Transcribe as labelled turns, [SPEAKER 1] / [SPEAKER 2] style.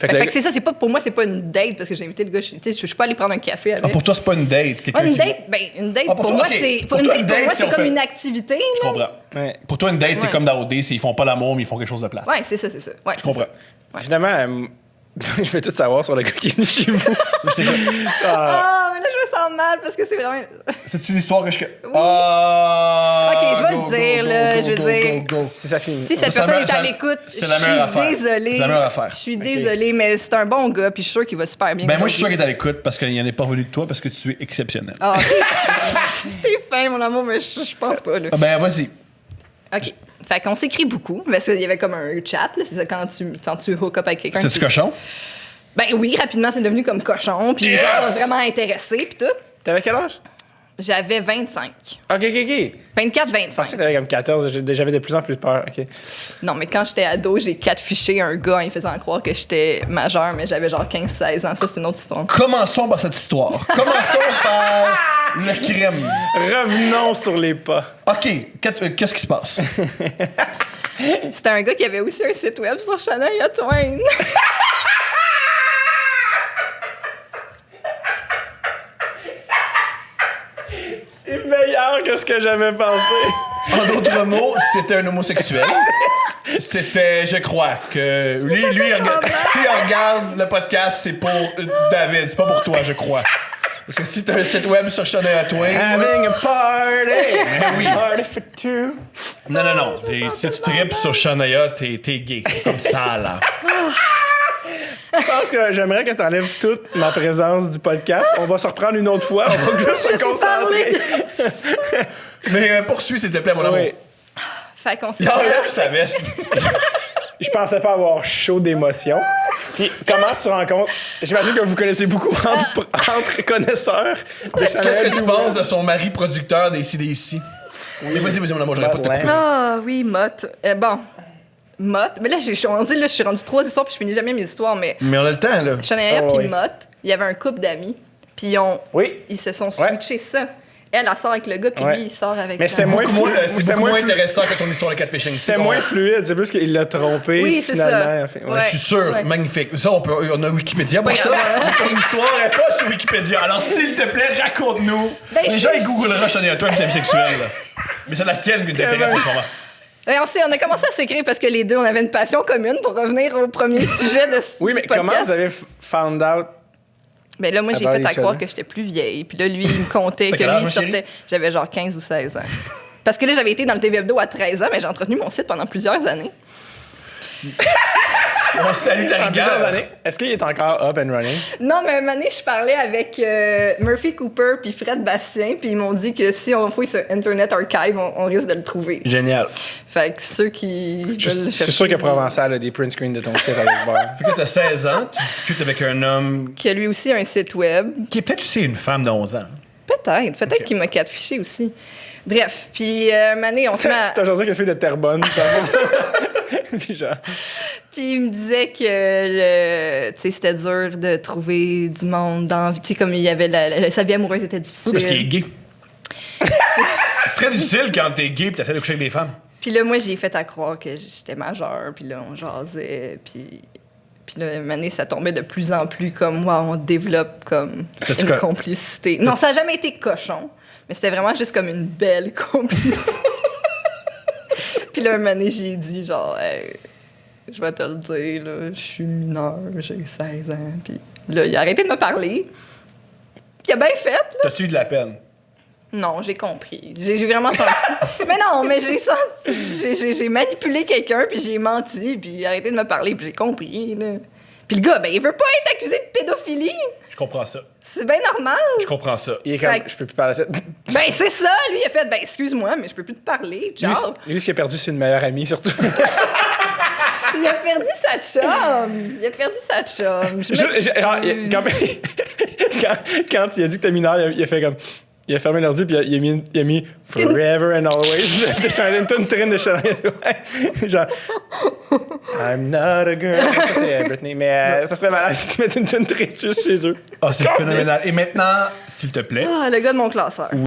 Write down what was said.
[SPEAKER 1] Fait que c'est ça, pour moi, c'est pas une date parce que j'ai invité le gars. Je suis pas allée prendre un café avec.
[SPEAKER 2] Ah, pour toi, c'est pas une date.
[SPEAKER 1] Une date, pour moi, c'est comme une activité.
[SPEAKER 2] Je comprends.
[SPEAKER 3] Ouais.
[SPEAKER 2] Pour toi, une date, c'est comme dans OD, ils font pas l'amour, mais ils font quelque chose de plat.
[SPEAKER 1] Ouais, c'est ça. Ouais,
[SPEAKER 2] Je comprends.
[SPEAKER 3] Finalement, je vais tout savoir sur le gars qui est venu chez vous.
[SPEAKER 1] Mais là, je me sens mal parce que c'est vraiment.
[SPEAKER 2] C'est une histoire que je.
[SPEAKER 1] Ok, je vais le dire, là. Je veux dire.
[SPEAKER 3] Si ça finit.
[SPEAKER 1] Si cette personne est à l'écoute, je suis désolée.
[SPEAKER 2] C'est la meilleure affaire.
[SPEAKER 1] Je suis désolée, mais c'est un bon gars, puis je suis sûre qu'il va super bien.
[SPEAKER 2] Ben, moi, je suis sûr qu'il est à l'écoute parce qu'il n'en est pas revenu de toi parce que tu es exceptionnel.
[SPEAKER 1] Ah, t'es fin, mon amour, mais je pense pas, là.
[SPEAKER 2] Ah, ben, vas-y.
[SPEAKER 1] OK. Fait qu'on s'écrit beaucoup, parce qu'il y avait comme un chat, là. C'est ça, quand tu hook up avec quelqu'un.
[SPEAKER 2] C'est-tu cochon?
[SPEAKER 1] Ben oui, rapidement, c'est devenu comme cochon, puis genre vraiment intéressé, puis tout.
[SPEAKER 3] T'avais quel âge?
[SPEAKER 1] J'avais 25.
[SPEAKER 3] OK.
[SPEAKER 1] 24-25.
[SPEAKER 3] Je pensais que t'avais comme 14. J'avais de plus en plus peur. OK.
[SPEAKER 1] Non, mais quand j'étais ado, j'ai catfiché un gars en lui faisant croire que j'étais majeure, mais j'avais genre 15-16 ans. Ça, c'est une autre histoire.
[SPEAKER 2] Commençons par cette histoire. Commençons par le crime.
[SPEAKER 3] Revenons sur les pas.
[SPEAKER 2] OK. Qu'est-ce qui se passe?
[SPEAKER 1] C'était un gars qui avait aussi un site web sur Shania Twain.
[SPEAKER 3] C'est meilleur que ce que j'avais pensé.
[SPEAKER 2] En d'autres mots, c'était un homosexuel. C'était, je crois, que lui s'il regarde le podcast, c'est pour David, c'est pas pour toi, je crois. Parce que si t'as un site web sur Shania Twain...
[SPEAKER 3] Having a party!
[SPEAKER 2] Ben oui.
[SPEAKER 3] Party for two.
[SPEAKER 2] Non. Et si tu tripes sur Shania, t'es gay. Comme ça, là.
[SPEAKER 3] Je pense que j'aimerais que tu enlèves toute ma présence du podcast. On va se reprendre une autre fois. On va juste se concentrer.
[SPEAKER 2] Mais poursuis, s'il te plaît, mon amour.
[SPEAKER 3] Oui.
[SPEAKER 1] Fait qu'on s'est...
[SPEAKER 2] Enlève sa veste.
[SPEAKER 3] Je pensais pas avoir chaud d'émotion. Puis comment tu rencontres... J'imagine que vous connaissez beaucoup entre connaisseurs.
[SPEAKER 2] Qu'est-ce que tu penses de son mari producteur des CDC? Mais vas-y, mon amour, j'aurais pas de te couper.
[SPEAKER 1] Ah oui, Mott. Mott. Mais là, je suis rendue 3 histoires puis je finis jamais mes histoires, mais
[SPEAKER 2] Mais on a le temps, là.
[SPEAKER 1] Shania puis Mott, il y avait un couple d'amis, puis ils se sont switchés ça. Elle sort avec le gars, puis lui, il sort avec...
[SPEAKER 3] Mais c'était moins,
[SPEAKER 2] C'est beaucoup moins intéressant que ton histoire de catfishing.
[SPEAKER 3] C'était moins fluide. C'est plus qu'il l'a trompé.
[SPEAKER 1] Oui, c'est
[SPEAKER 3] finalement,
[SPEAKER 1] ça.
[SPEAKER 2] Je suis sûr, magnifique. Ça, on a Wikipédia pour ça. Ton histoire n'est pas sur Wikipédia. Alors, s'il te plaît, raconte-nous.
[SPEAKER 1] Ben,
[SPEAKER 2] Les gens, ils googlera Shania Twain, c'est bisexuel, là. Mais c'est la tienne qui t'intéresse en ce moment.
[SPEAKER 1] Et on a commencé à s'écrire parce que les deux, on avait une passion commune pour revenir au premier sujet de ce
[SPEAKER 3] Oui, mais
[SPEAKER 1] podcast.
[SPEAKER 3] comment vous avez found out?
[SPEAKER 1] Ben là, moi, j'ai fait à croire que j'étais plus vieille. Puis là, lui, il me contait que lui, il sortait... J'avais genre 15 ou 16 ans. Parce que là, j'avais été dans le TV Hebdo à 13 ans, mais j'ai entretenu mon site pendant plusieurs années.
[SPEAKER 2] On salue ta
[SPEAKER 3] Plusieurs
[SPEAKER 2] rigueur.
[SPEAKER 3] années. Est-ce qu'il est encore up and running?
[SPEAKER 1] Non, mais une année, je parlais avec Murphy Cooper puis Fred Bastien, puis ils m'ont dit que si on fouille sur Internet Archive, on risque de le trouver.
[SPEAKER 3] Génial.
[SPEAKER 1] Fait que ceux qui veulent le
[SPEAKER 3] Je suis
[SPEAKER 1] chercher...
[SPEAKER 3] sûr que Provençal a des print screens de ton site avec voir.
[SPEAKER 2] Fait que t'as 16 ans, tu discutes avec un homme
[SPEAKER 1] Qui a lui aussi un site web.
[SPEAKER 2] qui est peut-être aussi une femme de 11 ans.
[SPEAKER 1] Peut-être qu'il m'a catfiché aussi. Bref, puis une année, on se met à...
[SPEAKER 3] T'as jasé qu'elle fait de Terrebonne. Puis genre...
[SPEAKER 1] Puis il me disait que c'était dur de trouver du monde dans la vie. Tu sais, comme il y avait sa vie amoureuse était difficile.
[SPEAKER 2] Oui, parce qu'il est gay. C'est très difficile quand t'es gay et t'essaies de coucher avec des femmes.
[SPEAKER 1] Puis là, moi, j'ai fait à croire que j'étais majeure. Puis là, on jasait. Puis là, une année, ça tombait de plus en plus comme, wow, on développe comme une complicité. Non, ça n'a jamais été cochon, mais c'était vraiment juste comme une belle complicité. Puis là, une année, j'ai dit, genre, hey, je vais te le dire, là, je suis mineure, j'ai 16 ans. Puis là, il a arrêté de me parler. Puis il a bien fait, là.
[SPEAKER 2] T'as-tu eu de la peine?
[SPEAKER 1] Non, j'ai compris. J'ai vraiment senti. Mais non, mais j'ai senti. J'ai manipulé quelqu'un, puis j'ai menti, puis il a arrêté de me parler, puis j'ai compris, là. Puis le gars, ben, il veut pas être accusé de pédophilie.
[SPEAKER 2] Je comprends ça.
[SPEAKER 1] C'est bien normal.
[SPEAKER 2] Je comprends ça.
[SPEAKER 3] Il est comme, je peux plus parler à cette...
[SPEAKER 1] Ben, c'est ça. Lui, il a fait, ben, excuse-moi, mais je peux plus te parler. Ciao.
[SPEAKER 3] Lui, ce qu'il a perdu, c'est une meilleure amie, surtout.
[SPEAKER 1] Il a perdu sa chum.
[SPEAKER 3] Quand il a dit que t'es mineur, il a fait comme... Il a fermé l'ordi, puis il a mis Forever and Always de une traîne de Shania Twain. Genre, I'm not a girl. Ça, c'est Britney. Mais ça serait malade si tu mettais une traîne juste chez eux.
[SPEAKER 2] Ah, c'est phénoménal. Et maintenant, s'il te plaît.
[SPEAKER 1] Ah, le gars de mon classeur.